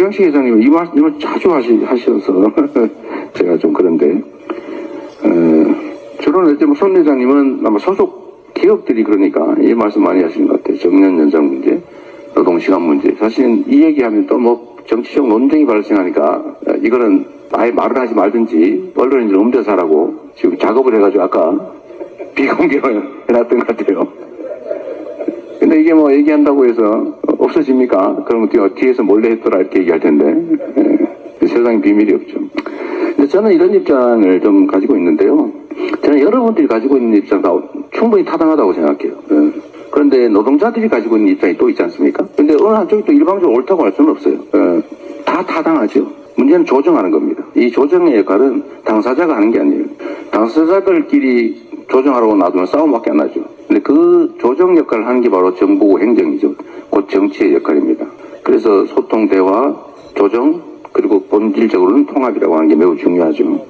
김병식 회장님 이 말씀을 자주 하셔서 제가 좀 그런데 주로 이제 손 회장님은 아마 소속 기업들이 그러니까 이 말씀 많이 하시는 것 같아요. 정년 연장 문제, 노동시간 문제. 사실은 이 얘기하면 또 뭐 정치적 논쟁이 발생하니까 이거는 아예 말을 하지 말든지 언론인들 음대사라고 지금 작업을 해가지고 아까 비공개로 해놨던 것 같아요. 근데 이게 뭐 얘기한다고 해서 없어집니까? 그러면 뒤에서 몰래 했더라 이렇게 얘기할 텐데 세상에 비밀이 없죠. 근데 저는 이런 입장을 좀 가지고 있는데요. 저는 여러분들이 가지고 있는 입장도 충분히 타당하다고 생각해요. 그런데 노동자들이 가지고 있는 입장이 또 있지 않습니까? 근데 어느 한쪽이 또 일방적으로 옳다고 할 수는 없어요. 다 타당하죠. 문제는 조정하는 겁니다. 이 조정의 역할은 당사자가 하는 게 아니에요. 당사자들끼리 조정하라고 놔두면 싸움밖에 안 나죠. 근데 그 조정 역할을 하는 게 바로 정부고 행정이죠. 곧 정치의 역할입니다. 그래서 소통, 대화, 조정, 그리고 본질적으로는 통합이라고 하는 게 매우 중요하죠.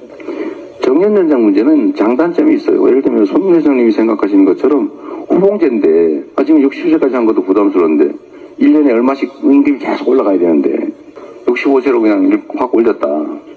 정년 연장 문제는 장단점이 있어요. 예를 들면 손 회장님이 생각하시는 것처럼 후봉제인데 지금 60세까지 한 것도 부담스러운데 1년에 얼마씩 임금이 계속 올라가야 되는데 65세로 그냥 확 올렸다.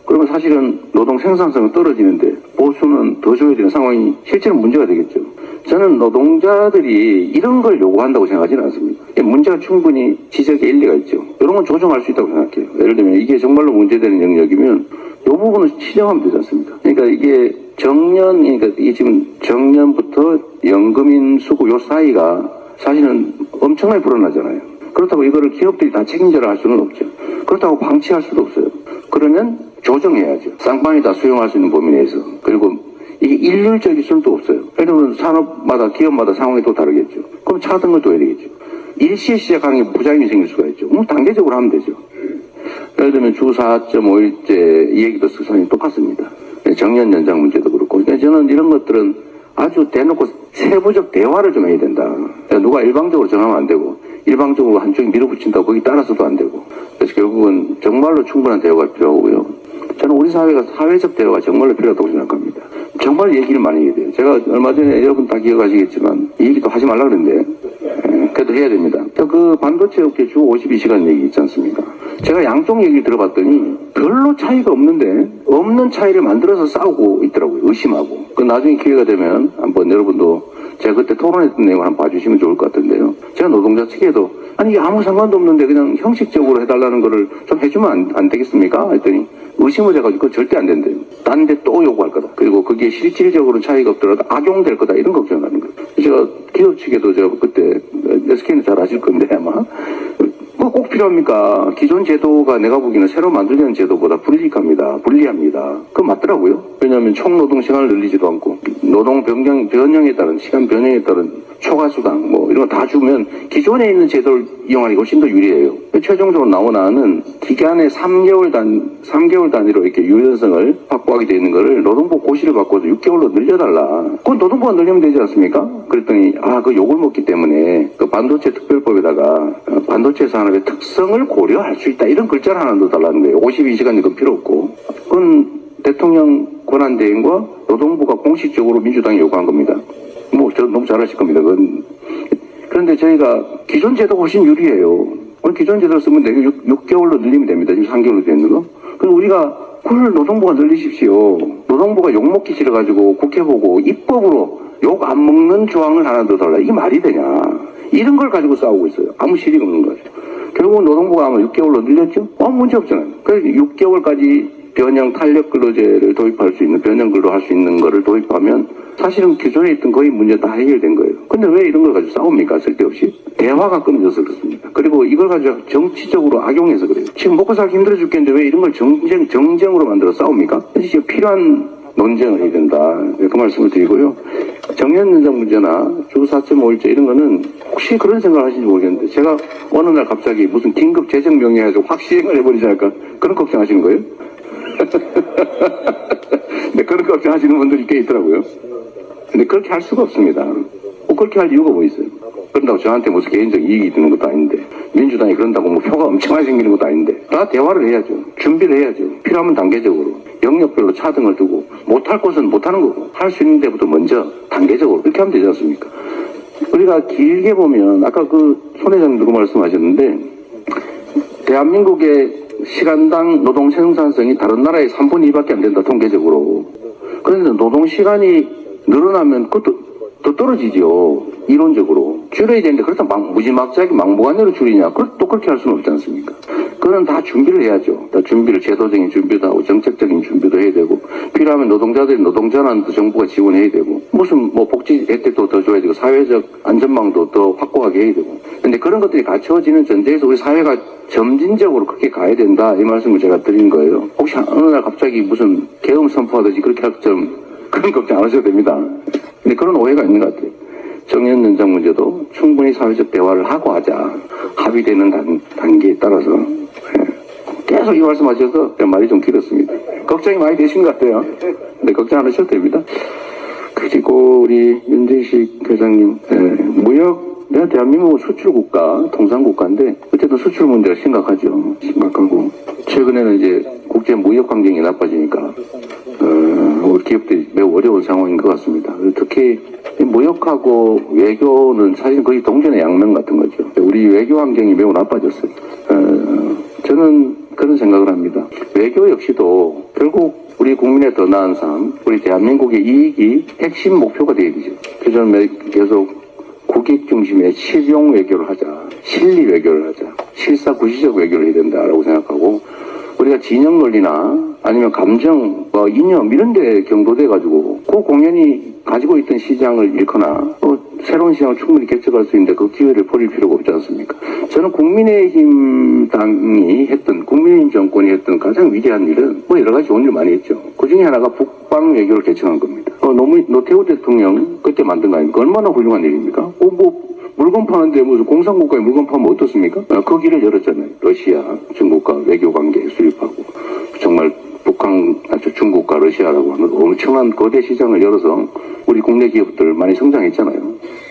그러면 사실은 노동 생산성은 떨어지는데 보수는 더 줘야 되는 상황이 실제로 문제가 되겠죠. 저는 노동자들이 이런 걸 요구한다고 생각하지는 않습니다. 문제가 충분히 지적에 일리가 있죠. 이런 건 조정할 수 있다고 생각해요. 예를 들면 이게 정말로 문제되는 영역이면 이 부분을 치정하면 되지 않습니까? 그러니까 이게 그러니까 이게 지금 정년부터 연금인 수고 요 사이가 사실은 엄청나게 불어나잖아요. 그렇다고 이거를 기업들이 다 책임져라 할 수는 없죠. 그렇다고 방치할 수도 없어요. 그러면 조정해야죠. 쌍방이 다 수용할 수 있는 범위 내에서. 그리고 이게 일률적일 수는 없어요. 예를 들면 산업마다 기업마다 상황이 또 다르겠죠. 그럼 차등을 둬야 되겠죠. 일시에 시작하는 게 부작용이 생길 수가 있죠. 단계적으로 하면 되죠. 예를 들면 주 4.5일제 이 얘기도 사실 똑같습니다. 정년 연장 문제도 그렇고. 그러니까 저는 이런 것들은 아주 대놓고 세부적 대화를 좀 해야 된다. 누가 일방적으로 정하면 안 되고 일방적으로 한쪽이 밀어붙인다고 거기 따라서도 안 되고. 그래서 결국은 정말로 충분한 대화가 필요하고요. 저는 우리 사회가 사회적 대화가 정말로 필요하다고 생각합니다. 정말 얘기를 많이 해야 돼요. 제가 얼마 전에 여러분 다 기억하시겠지만 이 얘기도 하지 말라 그랬는데 그래도 해야 됩니다. 그 반도체 업계 주 52시간 얘기 있지 않습니까? 제가 양쪽 얘기를 들어봤더니 별로 차이가 없는데 없는 차이를 만들어서 싸우고 있더라고요. 의심하고. 그 나중에 기회가 되면 한번 여러분도 제가 그때 토론했던 내용을 한번 봐주시면 좋을 것 같은데요. 제가 노동자 측에도 아니 이게 아무 상관도 없는데 그냥 형식적으로 해달라는 거를 좀 해주면 안 되겠습니까? 했더니 의심을 해가지고 그거 절대 안 된대요. 딴 데 또 요구할 거다. 그리고 그게 실질적으로 차이가 없더라도 악용될 거다. 이런 걱정하는 거예요. 제가 기업 측에도 제가 그때 SK는 잘 아실 건데 아마 꼭 필요합니까? 기존 제도가 내가 보기에는 새로 만들려는 제도보다 불리합니다. 그건 맞더라고요. 왜냐하면 총 노동 시간을 늘리지도 않고 노동 변형에 따른 시간 변형에 따른 초과수당 뭐 이런 거 다 주면 기존에 있는 제도를 이용하는 게 훨씬 더 유리해요. 최종적으로 나오는 기간의 3개월 단위로 이렇게 유연성을 확보하게 되어 있는 거를 노동부 고시를 바꿔서 6개월로 늘려달라. 그건 노동부가 늘리면 되지 않습니까? 그랬더니 그 욕을 먹기 때문에 그 반도체 특별법에다가 반도체 산업의 특성을 고려할 수 있다. 이런 글자를 하나 넣어달라는 거예요. 52시간 이건 필요 없고. 그건 대통령 권한대행과 노동부가 공식적으로 민주당이 요구한 겁니다. 저 너무 잘하실 겁니다. 그런데 저희가 기존 제도가 훨씬 유리해요. 기존 제도를 쓰면 6개월로 늘리면 됩니다. 지금 3개월로 되는 거. 그럼 우리가 그걸 노동부가 늘리십시오. 노동부가 욕먹기 싫어가지고 국회 보고 입법으로 욕 안 먹는 조항을 하나 더 달라. 이게 말이 되냐. 이런 걸 가지고 싸우고 있어요. 아무 실익 없는 거죠. 결국은 노동부가 아마 6개월로 늘렸죠? 문제 없잖아요. 그래서 6개월까지 변형 탄력 근로제를 도입할 수 있는, 변형 근로 할 수 있는 거를 도입하면 사실은 기존에 있던 거의 문제 다 해결된 거예요. 근데 왜 이런 걸 가지고 싸웁니까? 쓸데없이? 대화가 끊어져서 그렇습니다. 그리고 이걸 가지고 정치적으로 악용해서 그래요. 지금 먹고 살기 힘들어 죽겠는데 왜 이런 걸 정쟁으로 만들어 싸웁니까? 그래서 필요한 논쟁을 해야 된다. 그 말씀을 드리고요. 정년 연장 문제나 주 4.5일제 이런 거는 혹시 그런 생각을 하시는지 모르겠는데 제가 어느 날 갑자기 무슨 긴급 재정 명령해가지고 확 시행을 해버리지 않을까 그런 걱정하시는 거예요? 네, 그런 걱정하시는 분들이 꽤 있더라고요. 근데 그렇게 할 수가 없습니다. 그렇게 할 이유가 뭐 있어요? 그런다고 저한테 무슨 개인적 이익이 드는 것도 아닌데 민주당이 그런다고 뭐 표가 엄청나게 생기는 것도 아닌데 다 대화를 해야죠. 준비를 해야죠. 필요하면 단계적으로 영역별로 차등을 두고 못할 곳은 못하는 거고 할 수 있는 데부터 먼저 단계적으로 그렇게 하면 되지 않습니까? 우리가 길게 보면 아까 손 회장님도 그 말씀하셨는데 대한민국의 시간당 노동 생산성이 다른 나라의 3분의 2밖에 안 된다, 통계적으로. 그런데 노동 시간이 늘어나면 그것도 더 떨어지죠. 이론적으로. 줄여야 되는데 그렇다고 무지막지하게 막무가내로 줄이냐? 또 그렇게 할 수는 없지 않습니까? 그건 다 준비를 해야죠. 다 준비를, 제도적인 준비도 하고 정책적인 준비도 해야 되고, 필요하면 노동자들이 노동전환도 정부가 지원해야 되고, 무슨 복지 혜택도 더 줘야 되고, 사회적 안전망도 더 확고하게 해야 되고. 근데 그런 것들이 갖춰지는 전제에서 우리 사회가 점진적으로 그렇게 가야 된다, 이 말씀을 제가 드린 거예요. 혹시 어느 날 갑자기 무슨 계엄 선포하듯이 그렇게 할 것처럼 그런 걱정 안 하셔도 됩니다. 근데 그런 오해가 있는 것 같아요. 정년 연장 문제도 충분히 사회적 대화를 하고 하자. 합의되는 단계에 따라서. 계속 이 말씀하셔서 말이 좀 길었습니다. 걱정이 많이 되신 것 같아요. 근데 걱정 안 하셔도 됩니다. 그리고 우리 윤재식 회장님, 무역, 내가 대한민국은 수출국가, 통상국가인데 어쨌든 수출 문제가 심각하죠. 심각하고 최근에는 이제 국제 무역 환경이 나빠지니까 우리 기업들이 매우 어려운 상황인 것 같습니다. 특히 무역하고 외교는 사실 거의 동전의 양면 같은 거죠. 우리 외교 환경이 매우 나빠졌어요. 저는 그런 생각을 합니다. 외교 역시도 결국 우리 국민의 더 나은 삶, 우리 대한민국의 이익이 핵심 목표가 되어야 되죠. 그래서 저는 계속 국익 중심의 실용 외교를 하자, 실리 외교를 하자, 실사구시적 외교를 해야 된다라고 생각하고, 우리가 진영 논리나 아니면 감정, 이념 이런 데 경도돼가지고 그 공연이 가지고 있던 시장을 잃거나 새로운 시장을 충분히 개척할 수 있는데 그 기회를 버릴 필요가 없지 않습니까? 저는 국민의힘 당이 했던, 국민의힘 정권이 했던 가장 위대한 일은 여러 가지 좋은 일 많이 했죠. 그 중에 하나가 북방 외교를 개척한 겁니다. 노태우 대통령 그때 만든 거 아닙니까? 얼마나 훌륭한 일입니까? 물건 파는데 무슨 공산국가에 물건 파면 어떻습니까? 그 길을 열었잖아요. 러시아, 중국과 외교관계 수립하고 정말 북한, 중국과 러시아라고 하는 엄청난 거대 시장을 열어서 우리 국내 기업들 많이 성장했잖아요.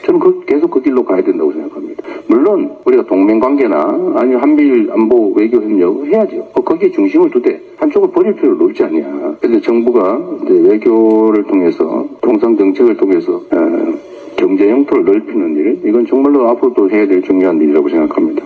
저는 계속 그 길로 가야 된다고 생각합니다. 물론 우리가 동맹관계나 아니면 한미일 안보 외교 협력 해야죠. 거기에 중심을 두되 한쪽을 버릴 필요는 없지 않냐. 그래서 정부가 이제 외교를 통해서 통상 정책을 통해서 경제 영토를 넓히는 일, 이건 정말로 앞으로도 해야 될 중요한 일이라고 생각합니다.